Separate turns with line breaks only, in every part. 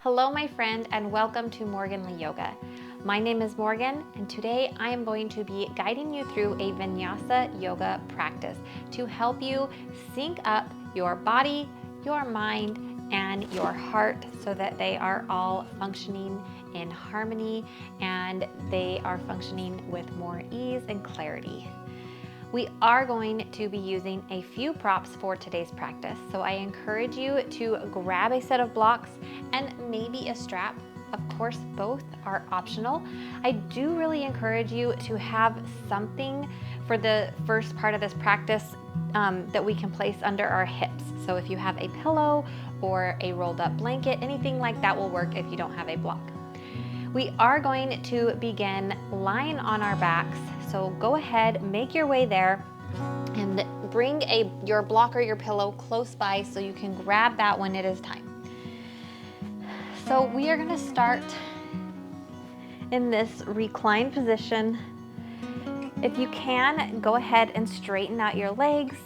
Hello, my friend, and welcome to Morganlee Yoga. My name is Morgan, and today I am going to be guiding you through a Vinyasa yoga practice to help you sync up your body, your mind, and your heart so that they are all functioning in harmony and they are functioning with more ease and clarity. We are going to be using a few props for today's practice, so I encourage you to grab a set of blocks and maybe a strap. Of course, both are optional. I do really encourage you to have something for the first part of this practice that we can place under our hips. So if you have a pillow or a rolled up blanket, anything like that will work if you don't have a block. We are going to begin lying on our backs. So go ahead, make your way there, and bring your block or your pillow close by so you can grab that when it is time. So we are gonna start in this reclined position. If you can, go ahead and straighten out your legs.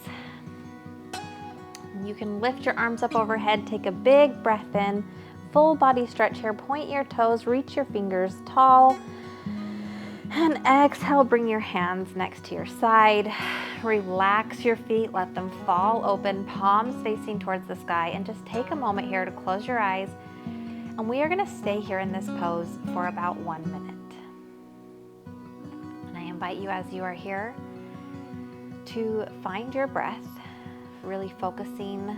You can lift your arms up overhead, take a big breath in, full body stretch here, point your toes, reach your fingers tall, and exhale, bring your hands next to your side. Relax your feet, let them fall open, palms facing towards the sky, and just take a moment here to close your eyes. And we are gonna stay here in this pose for about 1 minute. And I invite you, as you are here, to find your breath, really focusing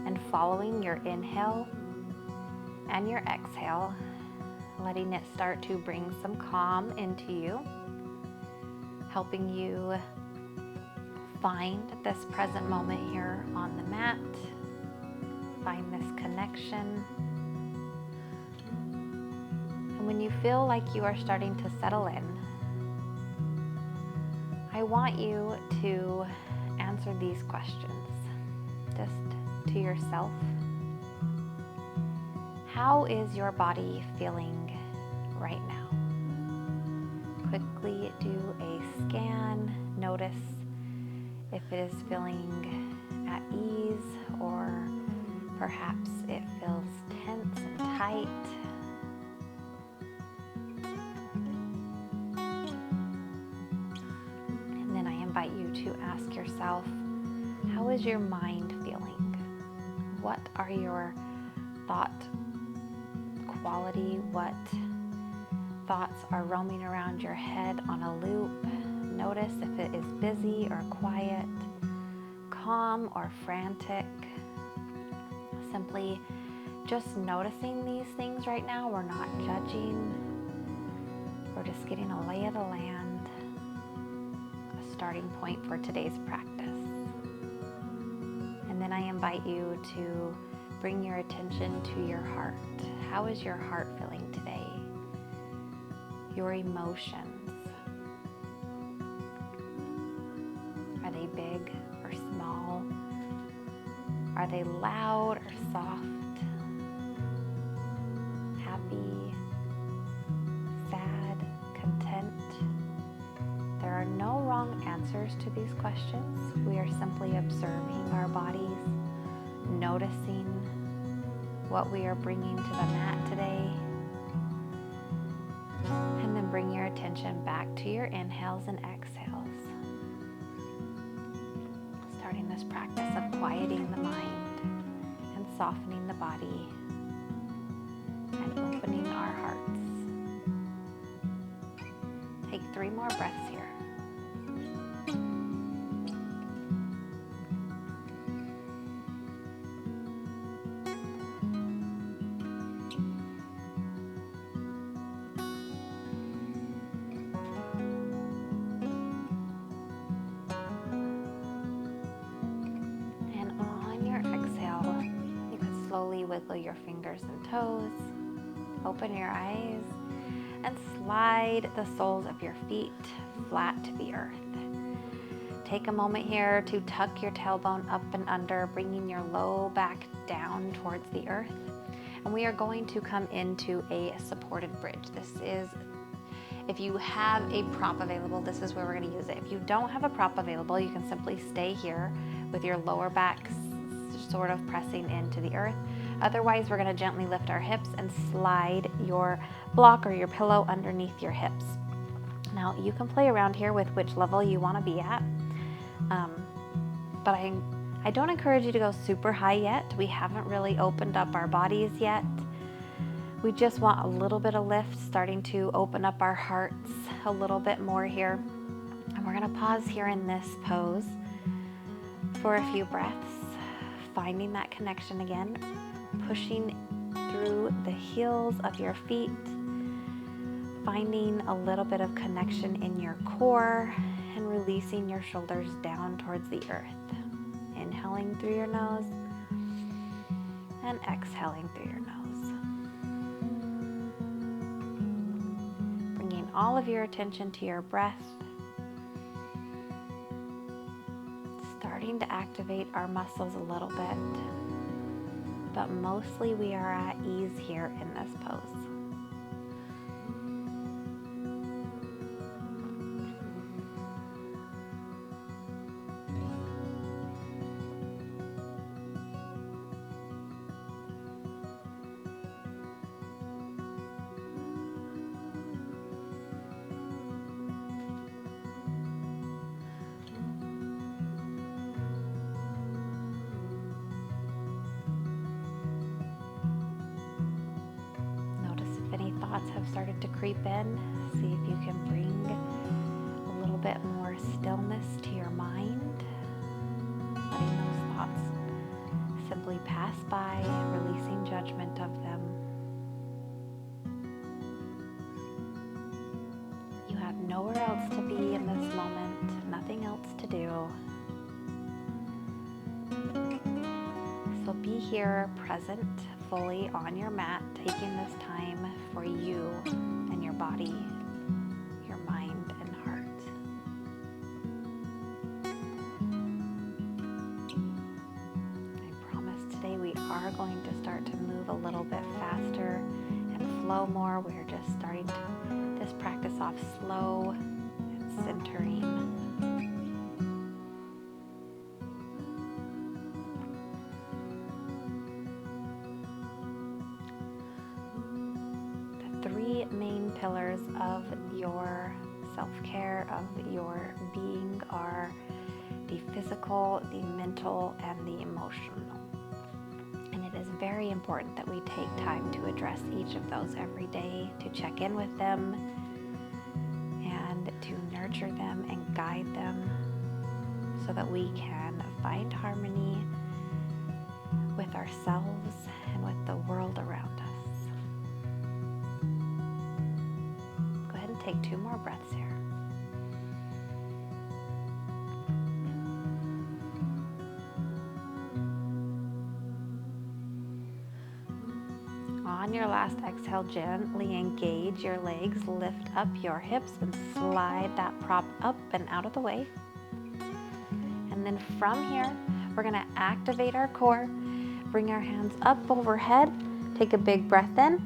and following your inhale and your exhale, letting it start to bring some calm into you, helping you find this present moment here on the mat, find this connection. And when you feel like you are starting to settle in, I want you to answer these questions just to yourself. How is your body feeling right now? Quickly do a scan. Notice if it is feeling at ease or perhaps it feels tense and tight. And then I invite you to ask yourself, how is your mind feeling? What are your thought quality? What thoughts are roaming around your head on a loop? Notice if it is busy or quiet, calm or frantic. Simply just noticing these things right now. We're not judging. We're just getting a lay of the land, a starting point for today's practice. And then I invite you to bring your attention to your heart. How is your heart feeling today? Your emotions. Are they big or small? Are they loud or soft? Happy, sad, content? There are no wrong answers to these questions. We are simply observing our bodies, noticing what we are bringing to the mat today, and then bring your attention back to your inhales and exhales. Starting this practice of quieting the mind and softening the body and opening our hearts. Take 3 more breaths here. Slowly wiggle your fingers and toes, open your eyes, and slide the soles of your feet flat to the earth. Take a moment here to tuck your tailbone up and under, bringing your low back down towards the earth. And we are going to come into a supported bridge. This is, if you have a prop available, this is where we're going to use it. If you don't have a prop available, you can simply stay here with your lower back sort of pressing into the earth. Otherwise, we're going to gently lift our hips and slide your block or your pillow underneath your hips. Now, you can play around here with which level you want to be at, but I don't encourage you to go super high yet. We haven't really opened up our bodies yet. We just want a little bit of lift, starting to open up our hearts a little bit more here. And we're going to pause here in this pose for a few breaths, finding that connection again, pushing through the heels of your feet, finding a little bit of connection in your core, and releasing your shoulders down towards the earth. Inhaling through your nose and exhaling through your nose. Bringing all of your attention to your breath, starting to activate our muscles a little bit, but mostly we are at ease here in this pose. Have started to creep in. See if you can bring a little bit more stillness to your mind, letting those thoughts simply pass by, releasing judgment of them. You have nowhere else to be in this moment, nothing else to do. So be here, present, fully on your mat, taking this time for you and your body, your mind and heart. I promise today we are going to start to move a little bit faster and flow more. We're just starting this practice off slow and centering. Main pillars of your self-care, of your being, are the physical, the mental, and the emotional. And it is very important that we take time to address each of those every day, to check in with them and to nurture them and guide them so that we can find harmony with ourselves and with the world around us. Take 2 more breaths here. On your last exhale, gently engage your legs, lift up your hips and slide that prop up and out of the way. And then from here, we're going to activate our core, bring our hands up overhead, take a big breath in.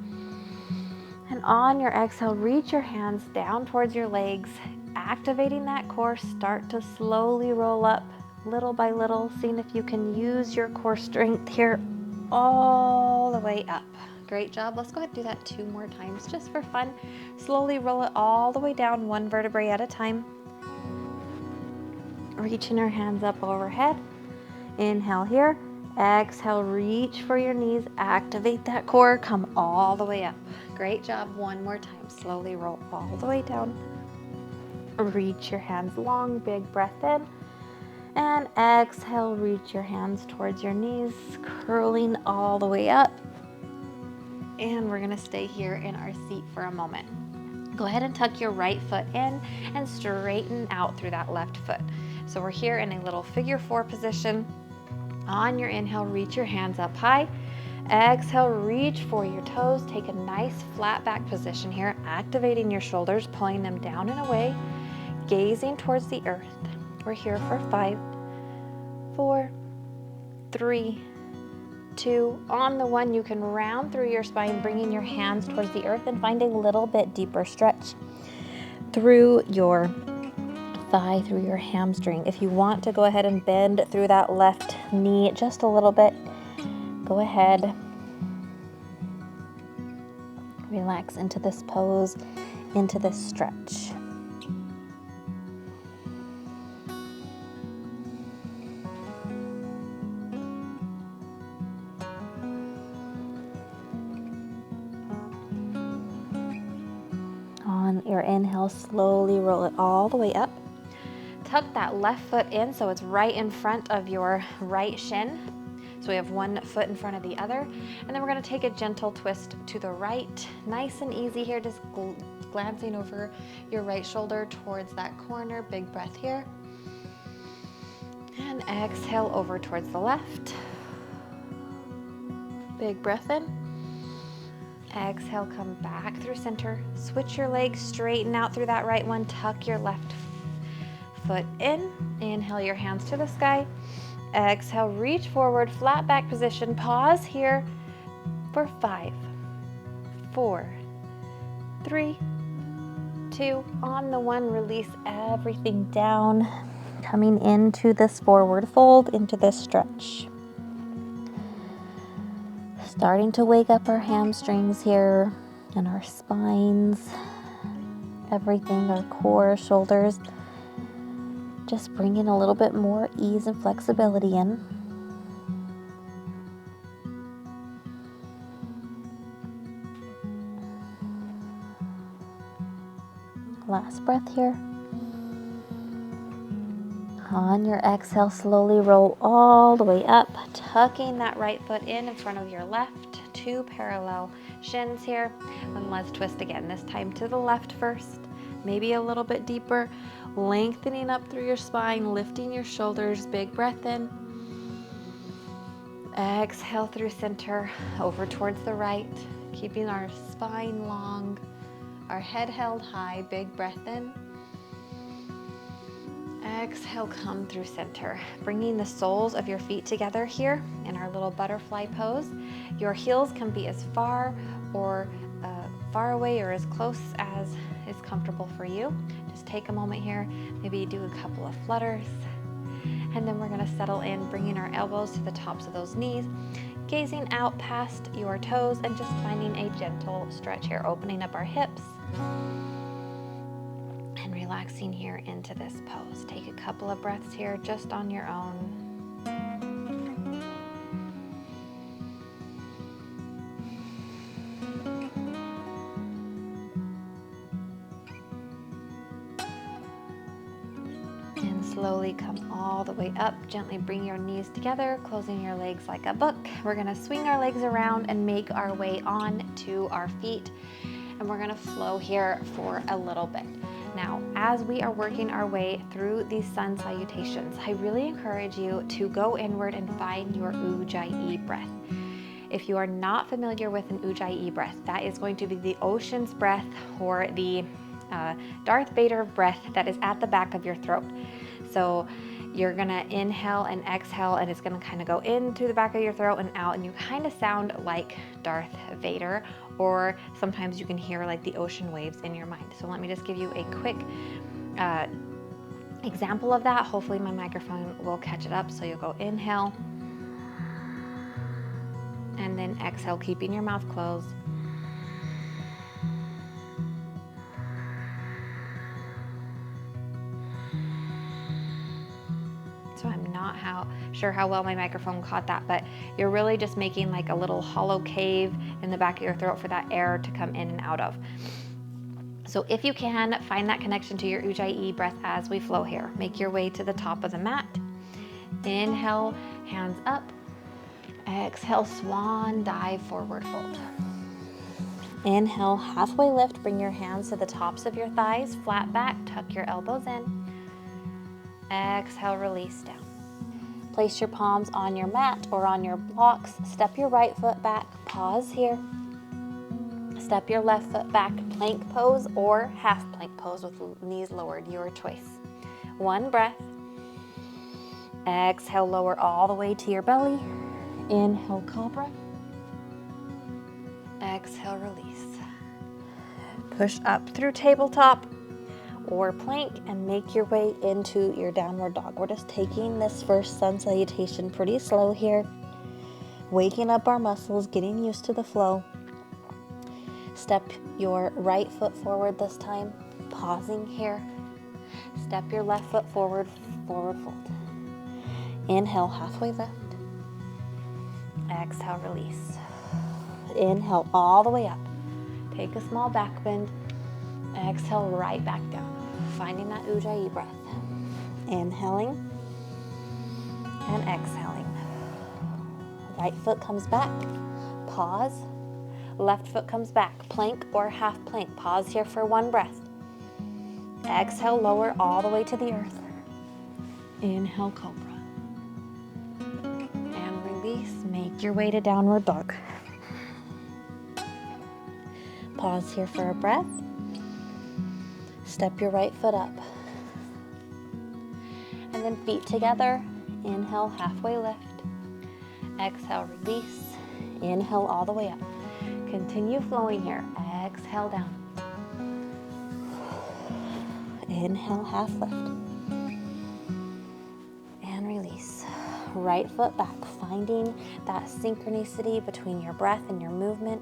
And on your exhale, reach your hands down towards your legs, activating that core. Start to slowly roll up little by little, seeing if you can use your core strength here all the way up. Great job. Let's go ahead and do that 2 more times just for fun. Slowly roll it all the way down, 1 vertebrae at a time. Reaching our hands up overhead. Inhale here. Exhale, reach for your knees, activate that core, come all the way up. Great job. 1 more time. Slowly roll all the way down. Reach your hands long, big breath in. And exhale, reach your hands towards your knees, curling all the way up. And we're gonna stay here in our seat for a moment. Go ahead and tuck your right foot in and straighten out through that left foot. So we're here in a little figure 4 position. On your inhale, reach your hands up high. Exhale, reach for your toes. Take a nice flat back position here, activating your shoulders, pulling them down and away, gazing towards the earth. We're here for 5, 4, 3, 2. On the 1, you can round through your spine, bringing your hands towards the earth and find a little bit deeper stretch through your thigh, through your hamstring. If you want to go ahead and bend through that left knee just a little bit, go ahead. Relax into this pose, into this stretch. On your inhale, slowly roll it all the way up. Tuck that left foot in so it's right in front of your right shin. So we have one foot in front of the other. And then we're gonna take a gentle twist to the right. Nice and easy here, just glancing over your right shoulder towards that corner. Big breath here. And exhale over towards the left. Big breath in. Exhale, come back through center. Switch your legs, straighten out through that right one. Tuck your left foot in. Inhale your hands to the sky. Exhale, reach forward, flat back position. Pause here for 5, 4, 3, 2. On the 1, release everything down. Coming into this forward fold, into this stretch. Starting to wake up our hamstrings here and our spines, everything, our core, shoulders. Just bringing a little bit more ease and flexibility in. Last breath here. On your exhale, slowly roll all the way up, tucking that right foot in front of your left. 2 parallel shins here. And let's twist again, this time to the left first. Maybe a little bit deeper. Lengthening up through your spine, lifting your shoulders. Big breath in. Exhale through center, over towards the right. Keeping our spine long, our head held high. Big breath in. Exhale, come through center. Bringing the soles of your feet together here in our little butterfly pose. Your heels can be as far or far away or as close as is comfortable for you. Just take a moment here, maybe do a couple of flutters, and then we're going to settle in, bringing our elbows to the tops of those knees, gazing out past your toes, and just finding a gentle stretch here, opening up our hips and relaxing here into this pose. Take a couple of breaths here just on your own. Slowly come all the way up. Gently bring your knees together, closing your legs like a book. We're gonna swing our legs around and make our way on to our feet. And we're gonna flow here for a little bit. Now, as we are working our way through these sun salutations, I really encourage you to go inward and find your Ujjayi breath. If you are not familiar with an Ujjayi breath, that is going to be the ocean's breath or the Darth Vader breath that is at the back of your throat. So you're gonna inhale and exhale, and it's gonna kind of go in through the back of your throat and out, and you kind of sound like Darth Vader, or sometimes you can hear like the ocean waves in your mind. So let me just give you a quick example of that. Hopefully my microphone will catch it up. So you'll go inhale, and then exhale, keeping your mouth closed. So I'm not sure how well my microphone caught that, but you're really just making like a little hollow cave in the back of your throat for that air to come in and out of. So if you can, find that connection to your Ujjayi breath as we flow here. Make your way to the top of the mat. Inhale, hands up. Exhale, swan dive, forward fold. Inhale, halfway lift. Bring your hands to the tops of your thighs, flat back, tuck your elbows in. Exhale, release down. Place your palms on your mat or on your blocks. Step your right foot back, pause here. Step your left foot back, plank pose or half plank pose with knees lowered, your choice. One breath. Exhale, lower all the way to your belly. Inhale, cobra. Exhale, release. Push up through tabletop or plank and make your way into your downward dog. We're just taking this first sun salutation pretty slow here, waking up our muscles, getting used to the flow. Step your right foot forward this time, pausing here. Step your left foot forward, forward fold. Inhale, halfway lift. Exhale, release. Inhale all the way up. Take a small back bend. Exhale right back down. Finding that ujjayi breath. Inhaling and exhaling. Right foot comes back. Pause. Left foot comes back. Plank or half plank. Pause here for one breath. Exhale, lower all the way to the earth. Inhale, cobra. And release. Make your way to downward dog. Pause here for a breath. Step your right foot up. And then feet together. Inhale, halfway lift. Exhale, release. Inhale all the way up. Continue flowing here. Exhale down. Inhale, half lift. And release. Right foot back, finding that synchronicity between your breath and your movement.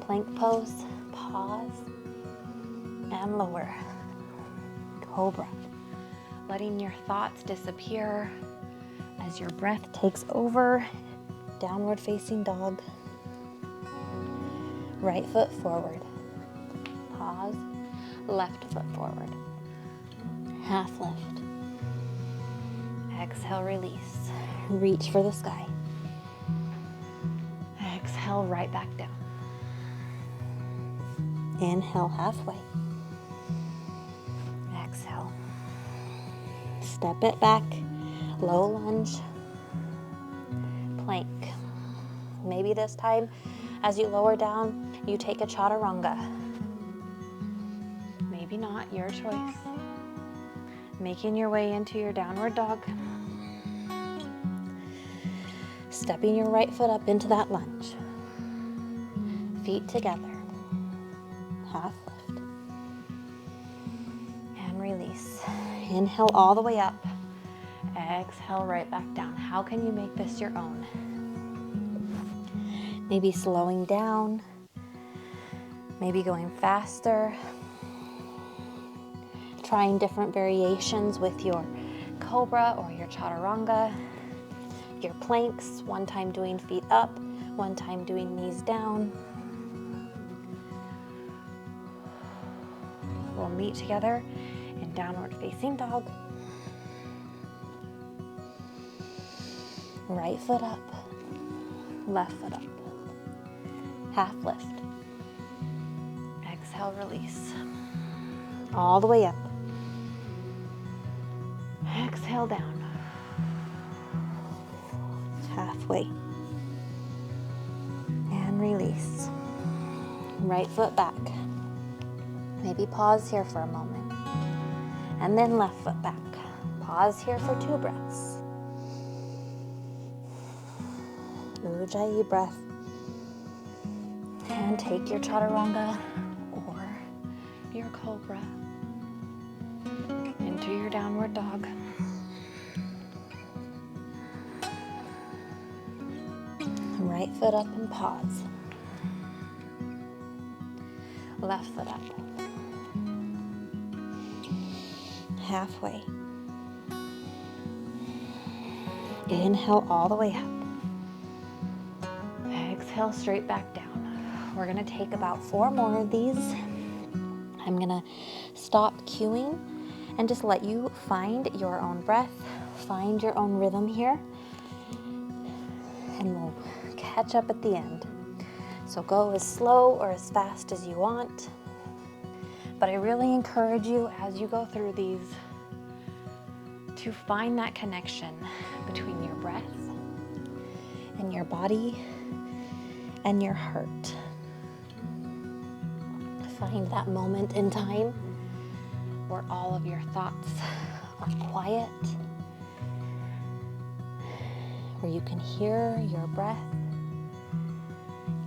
Plank pose. Pause. And lower. Cobra. Letting your thoughts disappear as your breath takes over. Downward facing dog. Right foot forward. Pause. Left foot forward. Half lift. Exhale, release. Reach for the sky. Exhale, right back down. Inhale, halfway. Exhale. Step it back. Low lunge. Plank. Maybe this time, as you lower down, you take a chaturanga. Maybe not, your choice. Making your way into your downward dog. Stepping your right foot up into that lunge. Feet together. Half lift. And release. Inhale all the way up. Exhale right back down. How can you make this your own? Maybe slowing down. Maybe going faster. Trying different variations with your cobra or your chaturanga. Your planks, one time doing feet up, one time doing knees down. We'll meet together in downward facing dog. Right foot up, left foot up. Half lift. Exhale, release. All the way up. Exhale down. Halfway. And release. Right foot back. Maybe pause here for a moment. And then left foot back. Pause here for 2 breaths. Ujjayi breath. And take your chaturanga or your cobra into your downward dog. Right foot up and pause. Left foot up. Halfway. Inhale all the way up. Exhale straight back down. We're going to take about 4 more of these. I'm going to stop cueing and just let you find your own breath, find your own rhythm here, and we'll catch up at the end. So go as slow or as fast as you want. But I really encourage you as you go through these to find that connection between your breath and your body and your heart. Find that moment in time where all of your thoughts are quiet, where you can hear your breath,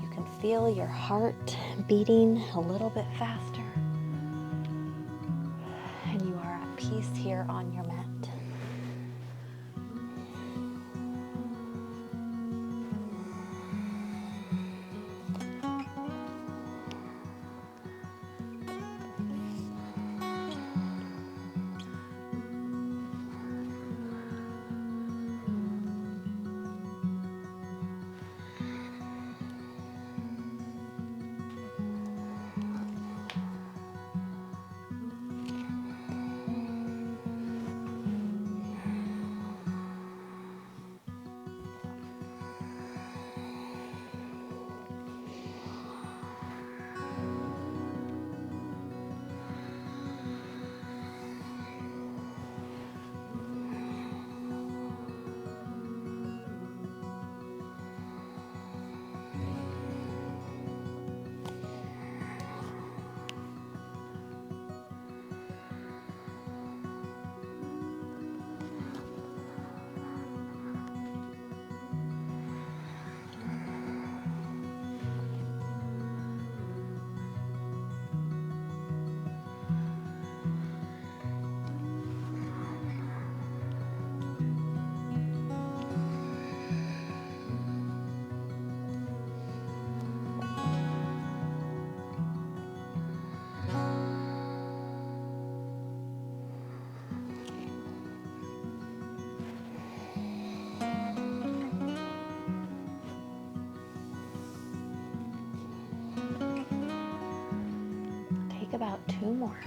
you can feel your heart beating a little bit faster, and you are at peace here on your mat. about 2 more.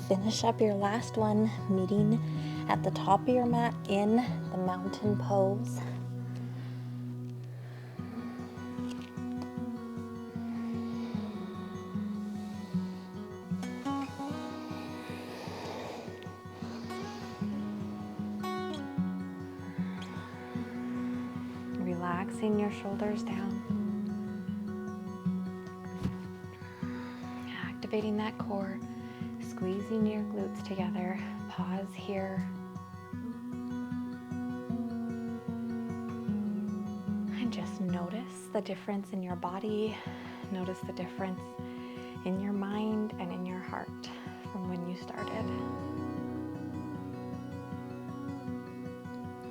Finish up your last one, meeting at the top of your mat in the mountain pose. Relaxing your shoulders down. Activating that core. Squeezing your glutes together. Pause here. And just notice the difference in your body. Notice the difference in your mind and in your heart from when you started.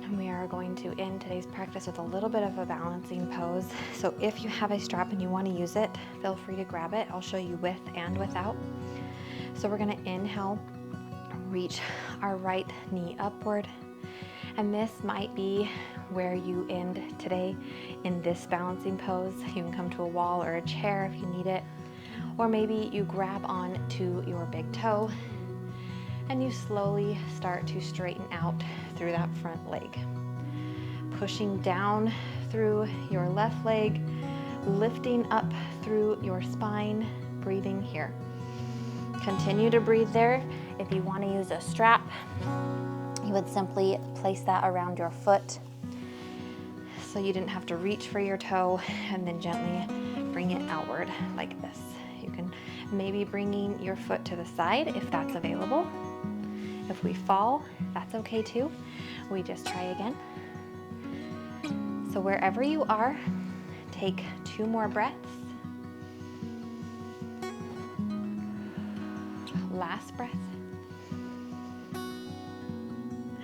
And we are going to end today's practice with a little bit of a balancing pose. So if you have a strap and you want to use it, feel free to grab it. I'll show you with and without. So we're going to inhale, reach our right knee upward, and this might be where you end today in this balancing pose. You can come to a wall or a chair if you need it, or maybe you grab on to your big toe and you slowly start to straighten out through that front leg, pushing down through your left leg, lifting up through your spine, breathing here. Continue to breathe there. If you want to use a strap, you would simply place that around your foot so you didn't have to reach for your toe and then gently bring it outward like this. You can maybe bringing your foot to the side if that's available. If we fall, that's okay too. We just try again. So wherever you are, take 2 more breaths. Last breath.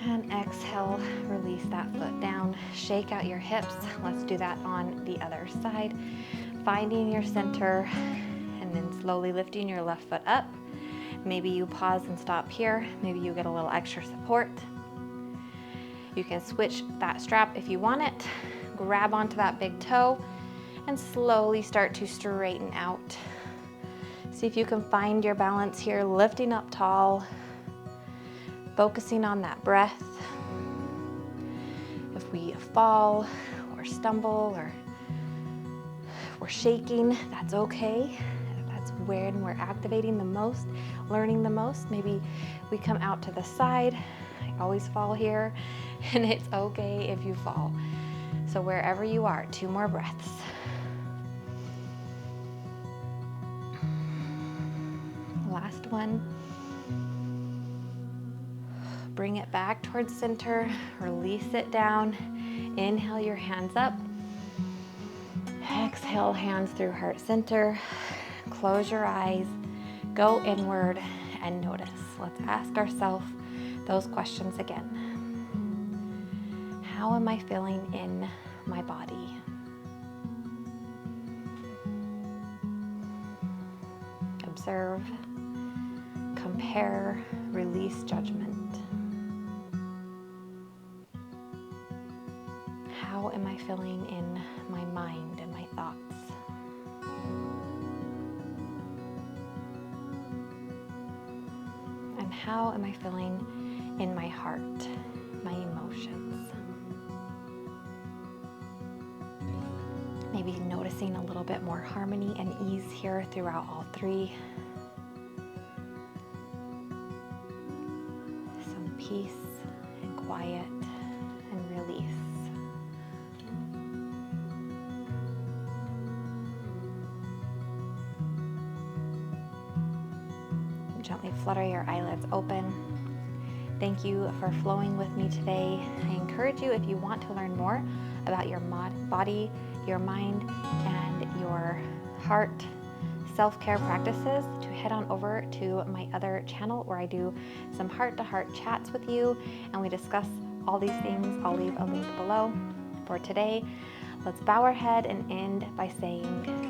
And exhale, release that foot down. Shake out your hips. Let's do that on the other side. Finding your center and then slowly lifting your left foot up. Maybe you pause and stop here. Maybe you get a little extra support. You can switch that strap if you want it. Grab onto that big toe and slowly start to straighten out. See if you can find your balance here, lifting up tall, focusing on that breath. If we fall or stumble or we're shaking, that's okay. That's when we're activating the most, learning the most. Maybe we come out to the side. I always fall here, and it's okay if you fall. So wherever you are, 2 more breaths. Last one. Bring it back towards center, release it down. Inhale your hands up. Exhale, hands through heart center. Close your eyes, go inward and notice. Let's ask ourselves those questions again. How am I feeling in my body? Observe, compare, release judgment. How am I feeling in my mind and my thoughts? And how am I feeling in my heart, my emotions? Maybe noticing a little bit more harmony and ease here throughout all three. Some peace and quiet and release. Gently flutter your eyelids open. Thank you for flowing with me today. I encourage you, if you want to learn more about your body, your mind, and your heart self-care practices, to head on over to my other channel where I do some heart-to-heart chats with you and we discuss all these things. I'll leave a link below. For today, let's bow our head and end by saying